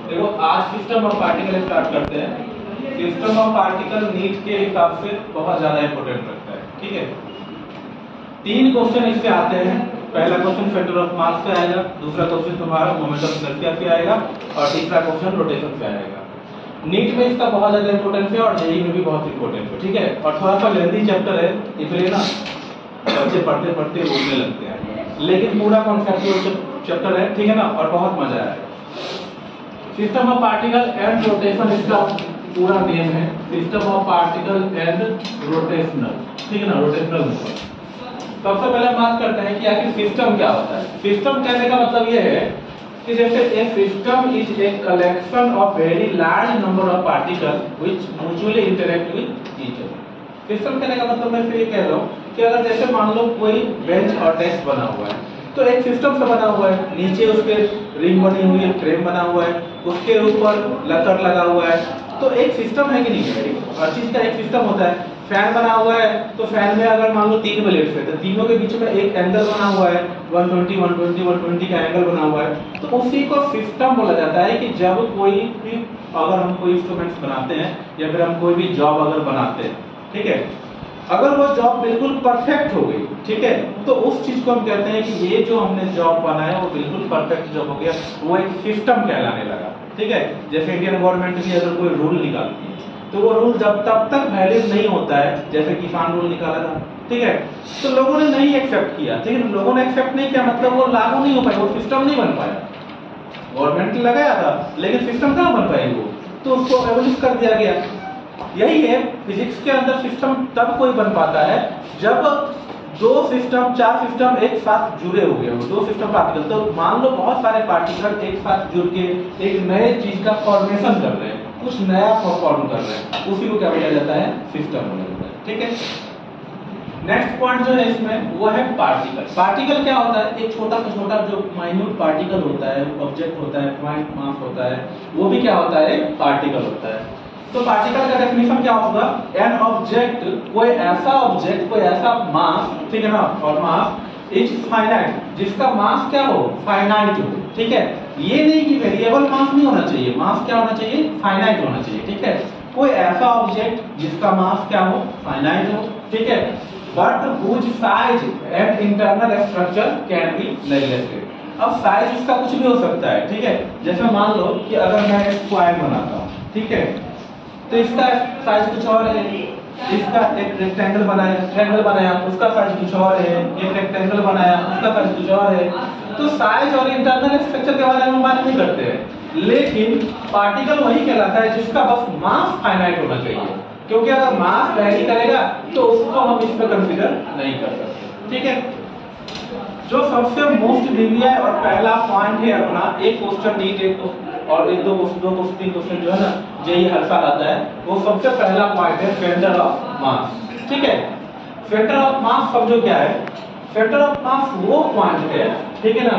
देखो आज system of particle start करते हैं। सिस्टम ऑफ पार्टिकल नीट के हिसाब से बहुत ज्यादा इंपॉर्टेंट लगता है, ठीक है। 3 क्वेश्चन इससे आते हैं। पहला क्वेश्चन सेंटर ऑफ मास से आएगा, दूसरा क्वेश्चन तुम्हारा मोमेंट ऑफ इनर्शिया से आएगा और तीसरा क्वेश्चन रोटेशन से आएगा। नीट में इसका बहुत ज्यादा इंपॉर्टेंस है और जेईई में भी बहुत इंपॉर्टेंट है, ठीक है। और थोड़ा सा लेंथी चैप्टर है, इसलिए ना बच्चे पढ़ते पढ़ते बोलने लगते हैं, लेकिन पूरा कॉन्सेप्चुअल चैप्टर है, ठीक है ना, और बहुत मजा आया। System of particle and rotation इसका पूरा नेम है, system of particle and rotational, ठीक है ना, रोटेशनल मेथड। सबसे पहले हम बात करते हैं कि आखिर सिस्टम क्या होता है। सिस्टम कहने का मतलब यह है कि जैसे a system is a collection of very large number of particle which mutually interact with each other. System कहने का मतलब मैं फिर ये कह रहा हूँ कि अगर जैसे मान लो कोई बेंच और डेस्क बना हुआ है, तो एक सिस्टम से बना हुआ है, नीचे उसके रिंग बनी हुई है, फ्रेम बना हुआ है, उसके ऊपर लकर लगा हुआ है, तो एक सिस्टम है कि नहीं है। हर चीज का एक सिस्टम होता है। फैन बना हुआ है, तो फैन में अगर मान लो 3 ब्लेड्स है, तो तीनों के बीच में एक एंगल बना हुआ है, 120 120 120 का एंगल बना हुआ है, तो उसी को सिस्टम बोला जाता है। कि जब कोई भी अगर हम कोई इंस्ट्रूमेंट्स बनाते हैं या फिर हम कोई भी जॉब अगर बनाते हैं, ठीक है, अगर वो जॉब बिल्कुल परफेक्ट हो गई, ठीक है, तो उस चीज को हम कहते हैं कि ये जो हमने जॉब बनाया वो बिल्कुल परफेक्ट जॉब हो गया, वो एक सिस्टम कहलाने लगा, ठीक है। जैसे इंडियन गवर्नमेंट की अगर कोई रूल निकालती है, तो वो रूल जब तब तक वैलिड नहीं होता है, जैसे किसान रूल निकाला था, ठीक है, तो लोगों ने नहीं एक्सेप्ट किया, ठीक है, लोगों ने एक्सेप्ट नहीं किया, मतलब वो लागू नहीं हो पाया, वो सिस्टम नहीं बन पाया। गवर्नमेंट ने लगाया था लेकिन सिस्टम कहाँ बन पाएगी वो, तो उसको एबॉलिश कर दिया गया। यही है फिजिक्स के अंदर सिस्टम तब कोई बन पाता है जब 2 सिस्टम 4 सिस्टम एक साथ जुड़े हुए हो, 2 सिस्टम पार्टिकल। तो मान लो बहुत सारे पार्टिकल एक साथ जुड़ के एक नए चीज का फॉर्मेशन कर रहे हैं, कुछ नया फॉर्म कर रहे हैं, उसी को क्या बोला जाता है, सिस्टम बोला जाता है, ठीक है। नेक्स्ट पॉइंट जो है इसमें वो है पार्टिकल। पार्टिकल क्या होता है, एक छोटा से छोटा जो माइन्यूट पार्टिकल होता है, ऑब्जेक्ट होता है, पॉइंट मास होता है, वो भी क्या होता है, पार्टिकल होता है। तो पार्टिकल का डेफिनेशन क्या होगा, एन ऑब्जेक्ट, कोई ऐसा ऑब्जेक्ट, कोई ऐसा मास, ठीक है ना, और मास इज फाइनाइट, जिसका मास क्या हो, फाइनाइट हो, ठीक है। ये नहीं कि वेरिएबल मास नहीं होना चाहिए, मास क्या होना चाहिए, फाइनाइट होना चाहिए, ठीक है। कोई ऐसा ऑब्जेक्ट जिसका मास क्या हो, फाइनाइट हो, ठीक है, but whose size and internal structure can be neglected। अब साइज इसका कुछ भी हो सकता है, ठीक है। जैसे मान लो कि अगर मैं एक स्क्वायर बनाता हूँ, ठीक है, तो इसका साइज कुछ और है, इसका एक रेक्टेंगल बनाया, ट्रायंगल बनाया, उसका साइज कुछ और है, एक रेक्टेंगल बनाया, उसका साइज कुछ और है। तो साइज और इंटरनल स्ट्रक्चर के बारे में हम बात नहीं करते हैं, लेकिन पार्टिकल वही कहलाता है जिसका बस मास फाइनाइट होना चाहिए, क्योंकि अगर मास वैरी करेगा तो उसको हम इसमें कंसीडर नहीं कर सकते, ठीक है। जो सबसे मोस्ट डिविया और पहला पॉइंट है अपना, एक क्वेश्चन नीट एक और एक दो तीन क्वेश्चन जो है ना जेईई हर साल आता है, वो सबसे पहला पॉइंट है सेंटर ऑफ मास, ठीक है। सेंटर ऑफ मास समझो क्या है, सेंटर ऑफ मास वो पॉइंट है, ठीक है ना,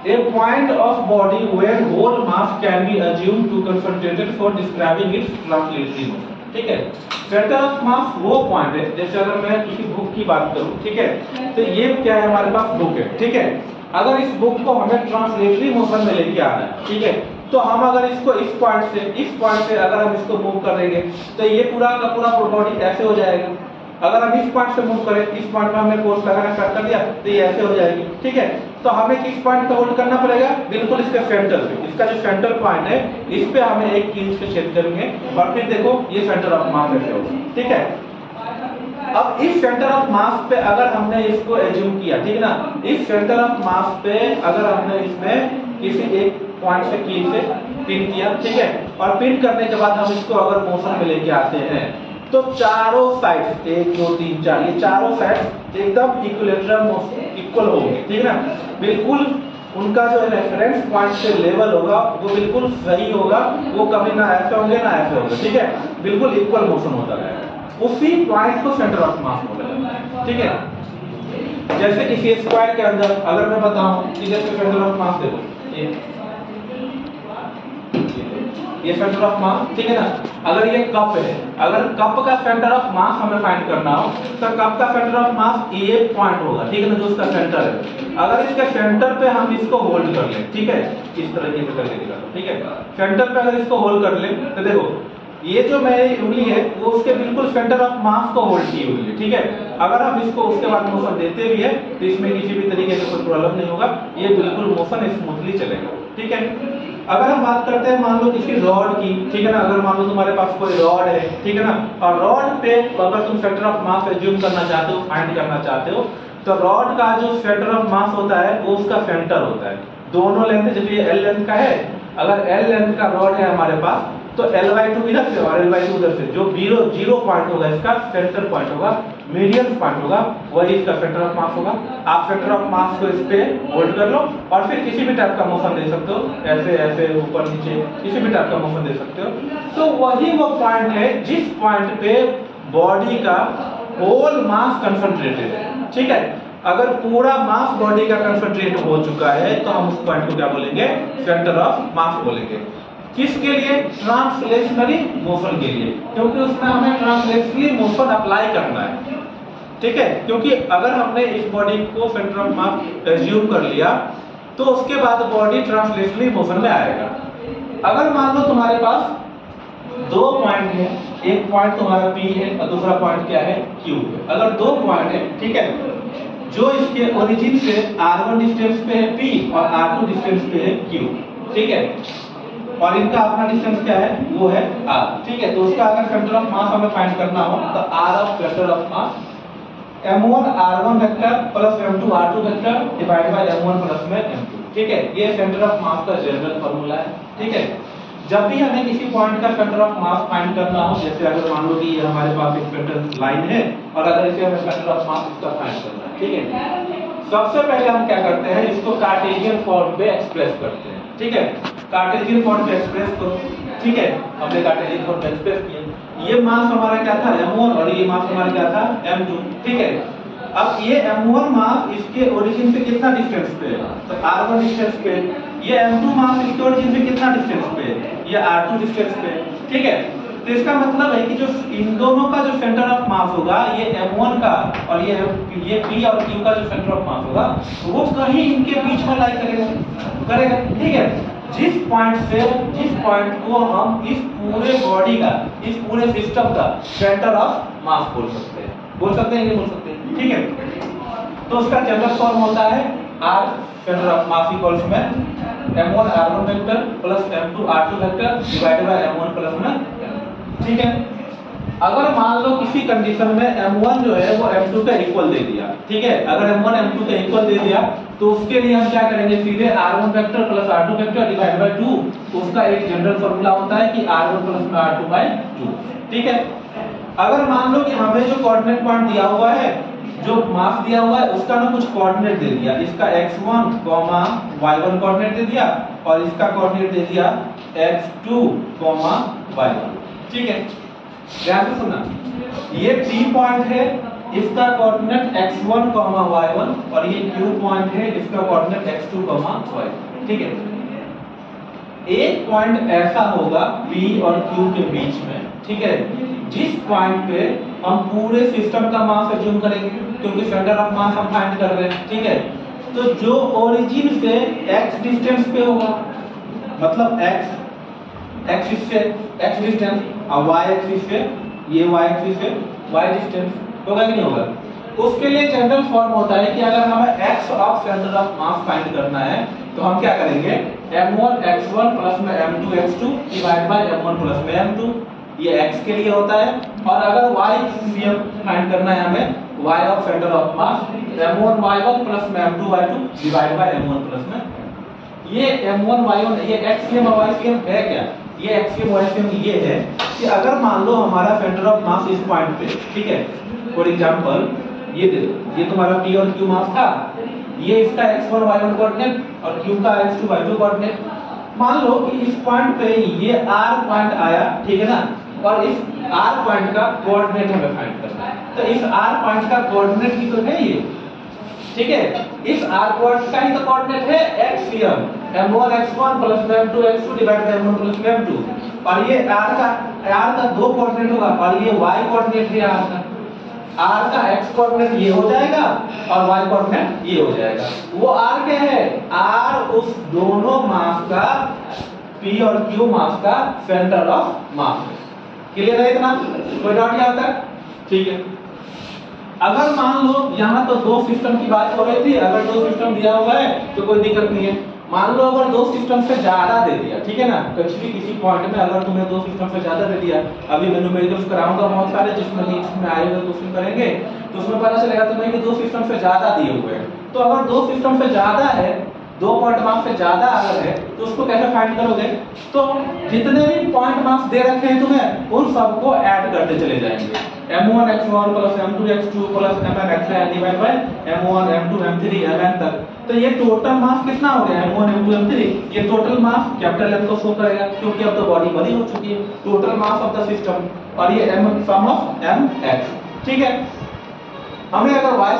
a point of body where whole mass can be assumed to concentrated for describing its translatory motion, ठीक है। सेंटर ऑफ मास वो पॉइंट है, जैसे अगर मैं किसी बुक की बात करूं, ठीक है, तो ये क्या है, हमारे पास बुक है, ठीक है। अगर इस बुक को हमें ट्रांसलेटरी मोशन में लेके आना है, ठीक है, तो हम अगर इसको इस पॉइंट से अगर हम इसको मूव करेंगे तो ये पूरा का पूरा बॉडी ऐसे हो जाएगा। अगर हम इस पॉइंट से मूव करें, इस पॉइंट में हमने फोर्स लगाना स्टार्ट कर दिया तो ये ऐसे हो जाएगी, ठीक है। तो हमें किस पॉइंट पे होल्ड करना पड़ेगा, बिल्कुल इसके सेंटर पे, इसका जो सेंटर पॉइंट है इस पे हमें एक कीज से छेद करेंगे और फिर देखो ये सेंटर ऑफ मास ऐसे होगा, ठीक है। अब इस सेंटर ऑफ मास पे अगर हमने इसको एज्यूम किया, ठीक है ना, इस सेंटर ऑफ मास पे अगर हमने इसमें किसी एक पॉइंट से कीज से पिन किया, ठीक है, और पिन करने के बाद हम इसको अगर मोशन में लेके आते हैं तो चारों साइड 1 2 3 4 ये चारों साइड एकदम इक्वल होंगे, ठीक है ना, बिल्कुल उनका जो रेफरेंस पॉइंट से लेवल होगा वो बिल्कुल सही होगा, वो कभी ना ऐसे होंगे ना ऐसे होंगे, ठीक है, बिल्कुल इक्वल मोशन होता रहेगा। उसी पॉइंट को सेंटर ऑफ मास बोला जाता है, ठीक है। जैसे किसी स्क्वायर के अंदर अगर मैं बताऊं कि जैसे सेंटर ऑफ मास देखो ये सेंटर ऑफ मास, ठीक है ना। अगर ये कप है, अगर कप का सेंटर ऑफ मास हमें फाइंड करना हो तो कप का सेंटर ऑफ मास ये पॉइंट होगा, ठीक है ना, जो उसका सेंटर है। अगर इसके सेंटर पे हम इसको होल्ड कर लें, ठीक है, इस तरह की करके दिखाता हूं, ठीक है। सेंटर पे अगर इसको होल्ड कर ले तो देखो ये जो मेरी उंगली है वो उसके बिल्कुल सेंटर ऑफ मास को होल्ड की हुई है, ठीक है। अगर हम इसको उसके बाद मोशन देते भी है तो इसमें किसी भी तरीके से कोई प्रॉब्लम नहीं होगा, ये बिल्कुल मोशन स्मूथली चलेगा, ठीक है। अगर हम बात करते हैं मान लो किसी रॉड की, ठीक है ना, अगर मान लो तुम्हारे पास कोई रॉड है, ठीक है ना, और रॉड पे अगर तुम सेंटर ऑफ मास एज्यूम करना चाहते हो, फाइंड करना चाहते हो, तो रॉड का जो सेंटर ऑफ मास होता है वो उसका सेंटर होता है। दोनों लेंथ, जब ये L लेंथ का है, अगर L लेंथ का रॉड है हमारे पास तो L/2 इधर से और L/2 उधर से, जो जीरो पॉइंट होगा इसका सेंटर पॉइंट होगा, मीडियम पॉइंट होगा, वही इसका सेंटर ऑफ मास होगा। आप सेंटर ऑफ मास को इस पे होल्ड कर लो और फिर किसी भी टाइप का मोशन दे सकते हो, ऐसे ऐसे ऊपर नीचे किसी भी टाइप का मोशन दे सकते हो। तो वही वो पॉइंट है जिस पॉइंट पे बॉडी का होल मास कंसंट्रेटेड है, ठीक है। अगर पूरा मास बॉडी का कंसंट्रेट हो चुका है तो हम उस पॉइंट को क्या बोलेंगे, सेंटर ऑफ मास बोलेंगे। किसके लिए, ट्रांसलेशनरी मोशन के लिए, क्योंकि उसमें हमें ट्रांसलेशनरी मोशन अप्लाई करना है, ठीक है। क्योंकि अगर हमने इस बॉडी को सेंटर ऑफ मास एज्यूम कर लिया तो उसके बाद बॉडी ट्रांसलेशनरी मोशन में आएगा। अगर मान लो तुम्हारे पास दो पॉइंट है, एक पॉइंट तुम्हारा P है और दूसरा पॉइंट क्या है, Q है। अगर दो पॉइंट है, ठीक है, जो इसके ओरिजिन से R1 डिस्टेंस पे है P और R2 डिस्टेंस पे है Q, ठीक है, और इनका अपना डिस्टेंस क्या है, वो है R, ठीक है। तो उसका अगर सेंटर ऑफ मास हमें फाइंड करना हो तो R of centre of mass m1 r1 vector plus m2 r2 vector divide by m1 plus में m2, ठीक है। ये सेंटर ऑफ मास का जनरल फार्मूला है, ठीक है। जब भी हमें किसी पॉइंट का सेंटर ऑफ मास फाइंड करना हो, जैसे अगर मान लो कि ये हमारे पास एक सेंटर लाइन है और अगर इसे हमें सेंटर ऑफ मास इसका फाइंड करना है, ठीक है, सबसे पहले हम क्या करते हैं, इसको कार्टेशियन फॉर्म पे एक्सप्रेस करते हैं, ठीक है। कार्टेशियन फॉर्म पे एक्सप्रेस करो, ठीक है, हमने कार्टेशियन फॉर्म पे एक्सप्रेस किया। ये मास हमारा क्या था, m1, और ये मास हमारा क्या था, m2, ठीक है। अब ये m1 मास इसके ओरिजिन से कितना डिस्टेंस पे है, तो r1 डिस्टेंस पे। ये m2 मास इसके ओरिजिन से कितना डिस्टेंस पे है, ये r2 डिस्टेंस पे, ठीक है। तो इसका मतलब है कि जो इन दोनों का जो सेंटर ऑफ मास होगा, ये m1 का और ये P और Q का जो सेंटर ऑफ मास होगा वो कहीं इनके बीच में लाई करेगा, ठीक है। जिस पॉइंट को हम इस पूरे बॉडी का, इस पूरे सिस्टम का सेंटर ऑफ मास बोल सकते हैं, नहीं बोल सकते, ठीक है। तो उसका जनरल फॉर्म होता है R centre of mass equals में m1 r1 vector plus m2 r2 vector divided by m1 plus में, ठीक है। अगर मान लो किसी कंडीशन में m1 जो है वो m2 का इक्वल दे दिया, ठीक है, अगर m1 m2 का इक्वल दे दिया तो उसके लिए हम क्या करेंगे, सीधे r1 vector plus r2 vector divide by 2, उसका एक जनरल फार्मूला होता है कि r1 प्लस r2 बाय 2, ठीक है। अगर मान लो कि हमें जो कोऑर्डिनेट पॉइंट दिया हुआ है, जो मास दिया हुआ है, उसका ना कुछ कोऑर्डिनेट दे दिया, इसका x1, y1 कोऑर्डिनेट दे दिया और इसका कोऑर्डिनेट दे दिया x2, y1, ठीक है। ध्यान से सुनना, ये P पॉइंट है, इसका कोऑर्डिनेट x1, y1 और ये Q पॉइंट है, इसका कोऑर्डिनेट x2, y, ठीक है। एक पॉइंट ऐसा होगा P और Q के बीच में, ठीक है, जिस पॉइंट पे हम पूरे सिस्टम का मास एज्यूम करेंगे, क्योंकि सेंटर ऑफ मास हम फाइंड कर रहे हैं, ठीक है। तो जो ओरिजिन से x डिस्टेंस पे होगा, मतलब x डिस्टेंस और y एक्सिस पे, ये y एक्सिस पे y डिस्टेंस होगा कि नहीं होगा। उसके लिए जनरल फॉर्म होता है कि अगर हमें x of centre of mass find करना है तो हम क्या करेंगे, m1 x1 प्लस में m2 x2 divide by m1 plus में m2, ये x के लिए होता है। और अगर y फाइंड करना है हमें, y of centre of mass m1 y1 plus में m2 y2 divide by m1 plus में, ये m1 y1 ये x और y है क्या, ये x y ये है कि अगर मान लो हमारा सेंटर ऑफ मास इस पॉइंट पे, ठीक है, फॉर एग्जांपल ये देखो, ये तुम्हारा P और Q मास था, ये इसका x1 y1 कोऑर्डिनेट और Q का x2 y2 कोऑर्डिनेट। मान लो कि इस पॉइंट पे ये R पॉइंट आया, ठीक है ना, और इस R पॉइंट का कोऑर्डिनेट हमें फाइंड करना है। तो इस R पॉइंट का कोऑर्डिनेट ही तो है ये, ठीक है, इस R पॉइंट का ही तो कोऑर्डिनेट है x m1 x1 plus m2 x2 divide by m1 plus m2, और ये R का दो कोऑर्डिनेट होगा और ये y कोऑर्डिनेट है R का, r का x कोऑर्डिनेट ये हो जाएगा और y कोऑर्डिनेट ये हो जाएगा। वो r क्या है? r उस दोनों मास का p और q मास का सेंटर ऑफ मास है। क्लियर है इतना? कोई डाउट यहां तक? ठीक है। अगर मान लो यहां तो दो सिस्टम की बात हो रही थी, अगर दो सिस्टम दिया हुआ है तो कोई दिक्कत नहीं है। मान लो अगर दो सिस्टम से ज्यादा दे दिया, ठीक है ना, किसी पॉइंट में अगर तुम्हें दो सिस्टम से ज्यादा दे दिया, अभी मैं न्यूमेरिकल्स कराऊंगा बहुत सारे जिसमें नीट में आए हुए क्वेश्चन करेंगे तो उसमें पता चलेगा तुम्हें कि दो सिस्टम से ज्यादा दिए हुए हैं। तो अगर दो सिस्टम से ज्यादा है, 2 पॉइंट मास से ज्यादा अगर है तो उसको कैसे फाइंड करोगे? तो जितने भी पॉइंट मास दे रखे हैं तुम्हें उन सबको ऐड करते चले जाएंगे। m1 x1 plus m2 x2 plus mn xn divide by m1 m2 m3 mn तक। तो ये टोटल मास कितना हो गया? m1 m2 m3। ये टोटल मास कैपिटल M को शो करेगा क्योंकि अब तो बॉडी बड़ी हो चुकी है। Total mass of the system और ये m सम ऑफ mx। ठीक है। हमें अगर y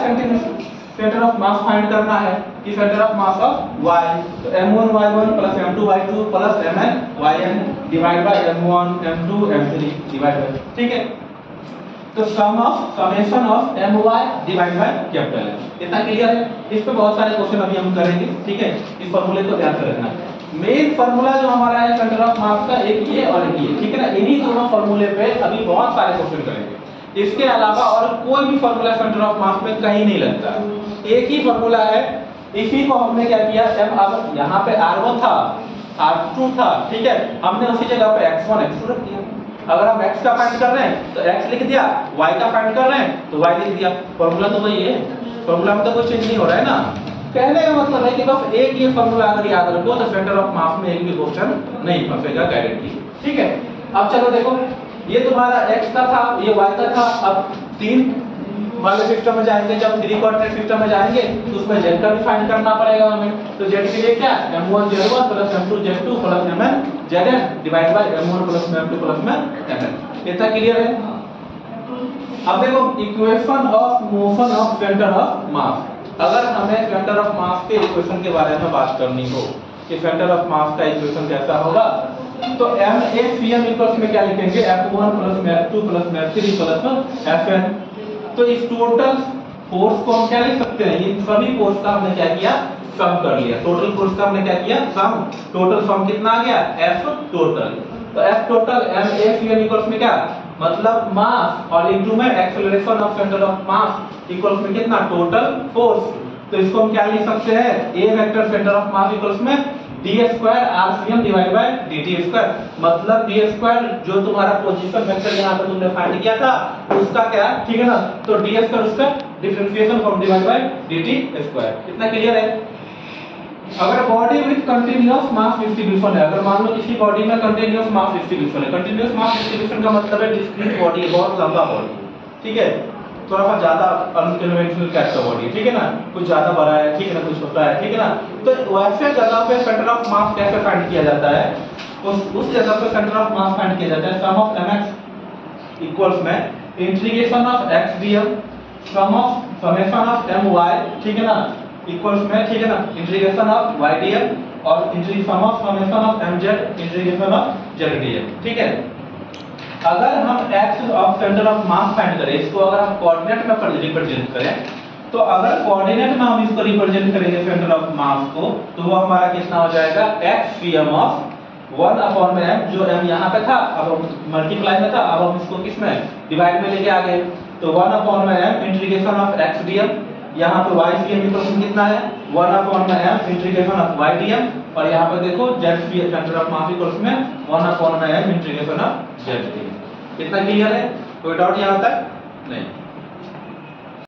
centre of mass find करना है कि centre of mass of y, तो m1 y1 plus m2 y2 plus mn yn divide by m1 m2 m3 divide by, ठीक है। तो sum of summation of my divide by capital M। इतना clear है? इस पे बहुत सारे क्वेश्चन अभी हम करेंगे, ठीक है। इस फार्मूले को ध्यान से रखना। मेन फार्मूला जो हमारा है सेंटर ऑफ मास का, एक ये और एक ये, ठीक है ना। इन्हीं दोनों फार्मूले पे अभी बहुत सारे क्वेश्चन करेंगे। इसके अलावा और कोई भी फार्मूला सेंटर ऑफ मास में कहीं नहीं लगता, एक ही फार्मूला है। इसी को हमने क्या किया, m अब यहाँ पे r1 था, r2 था, ठीक है, हमने उसी जगह पे x1 x2 रख दिया। अगर हम x का फाइंड कर रहे हैं तो x लिख दिया, y का फाइंड कर रहे हैं तो y लिख दिया। फार्मूला तो वही है, फार्मूला में तो कोई चेंज नहीं हो रहा है ना। कहने का मतलब है कि बस एक ये फार्मूला अगर याद रखो तो सेंटर ऑफ मास में एक भी क्वेश्चन नहीं फंसेगा गारंटी, ठीक है। अब चलो देखो, ये तुम्हारा x का था, ये y का था। अब 3 वाले सिस्टम में जाएंगे, जब 3 कोऑर्डिनेट सिस्टम में जाएंगे तो उसमें z का भी फाइंड करना पड़ेगा हमें। तो z के लिए क्या, m1 z1 plus m2 z2 plus mn zn divide by m1 plus m2 plus mn। इतना क्लियर है? अब देखो equation of motion of centre of मास। अगर हमें सेंटर ऑफ मास के इक्वेशन के बारे में बात करनी हो कि सेंटर ऑफ मास का इक्वेशन कैसा होगा, तो MACM इक्वल्स में क्या लिखेंगे, F1 plus F2 plus F3 plus Fn। तो इस टोटल फोर्स को हम क्या लिख सकते हैं, ये सभी फोर्स का हमने क्या किया, सम कर लिया। टोटल फोर्स का हमने क्या किया, सम। टोटल सम कितना आ गया, F टोटल। तो F टोटल MACM इक्वल्स में क्या, मतलब मास और इनटू में acceleration of centre of mass equals में कितना, टोटल फोर्स। तो इसको हम क्या लिख सकते हैं, A vector centre of mass equals में d square RCM divide by dt square. मतलब d स्क्वायर जो तुम्हारा पोजीशन वेक्टर यहां पे तुमने फाइंड किया था उसका क्या, ठीक है ना। तो d स्क्वायर उसका differentiation from divide by dt square. कितना क्लियर है? अगर body with continuous mass distribution है, अगर मान लो किसी बॉडी में कंटीन्यूअस मास डिस्ट्रीब्यूशन है, कंटीन्यूअस मास डिस्ट्रीब्यूशन का मतलब है डिस्क्रीट बॉडी, बहुत लंबा बॉडी, ठीक है, थोड़ा सा ज्यादा अनकन्वेंशनल टाइप का बॉडी, ठीक है ना, कुछ ज्यादा बड़ा है, ठीक है ना, कुछ छोटा है, ठीक है ना। तो वैसे जगह पे सेंटर ऑफ मास कैसे फाइंड किया जाता है, उस जगह पे सेंटर ऑफ मास फाइंड किया जाता है सम ऑफ mx इक्वल्स में integration of x dm sum of summation of my, ठीक है ना, इक्वल्स में, ठीक है ना, इंटीग्रेशन ऑफ y dm और integration sum of summation of mz integration of z dm, ठीक है। अगर हम x of centre of mass find करें, इसको अगर हम कोऑर्डिनेट में रिप्रेजेंट करें, तो अगर कोऑर्डिनेट में हम इसको रिप्रेजेंट करेंगे सेंटर ऑफ मास को, तो वो हमारा कितना हो जाएगा, x cm ऑफ 1 अपॉन में m, जो m यहाँ पे था अब मल्टीप्लाई में था, अब हम इसको किस में डिवाइड में लेके आ गए, तो 1 अपॉन में m integration of x dm। यहाँ पे y cm इक्वल कितना है, 1 अपॉन में m integration of y dm। और यहाँ पे देखो z centre of mass equals में 1 अपॉन में m integration of z dm। कितना क्लियर है? कोई डाउट यहाँ तक? नहीं।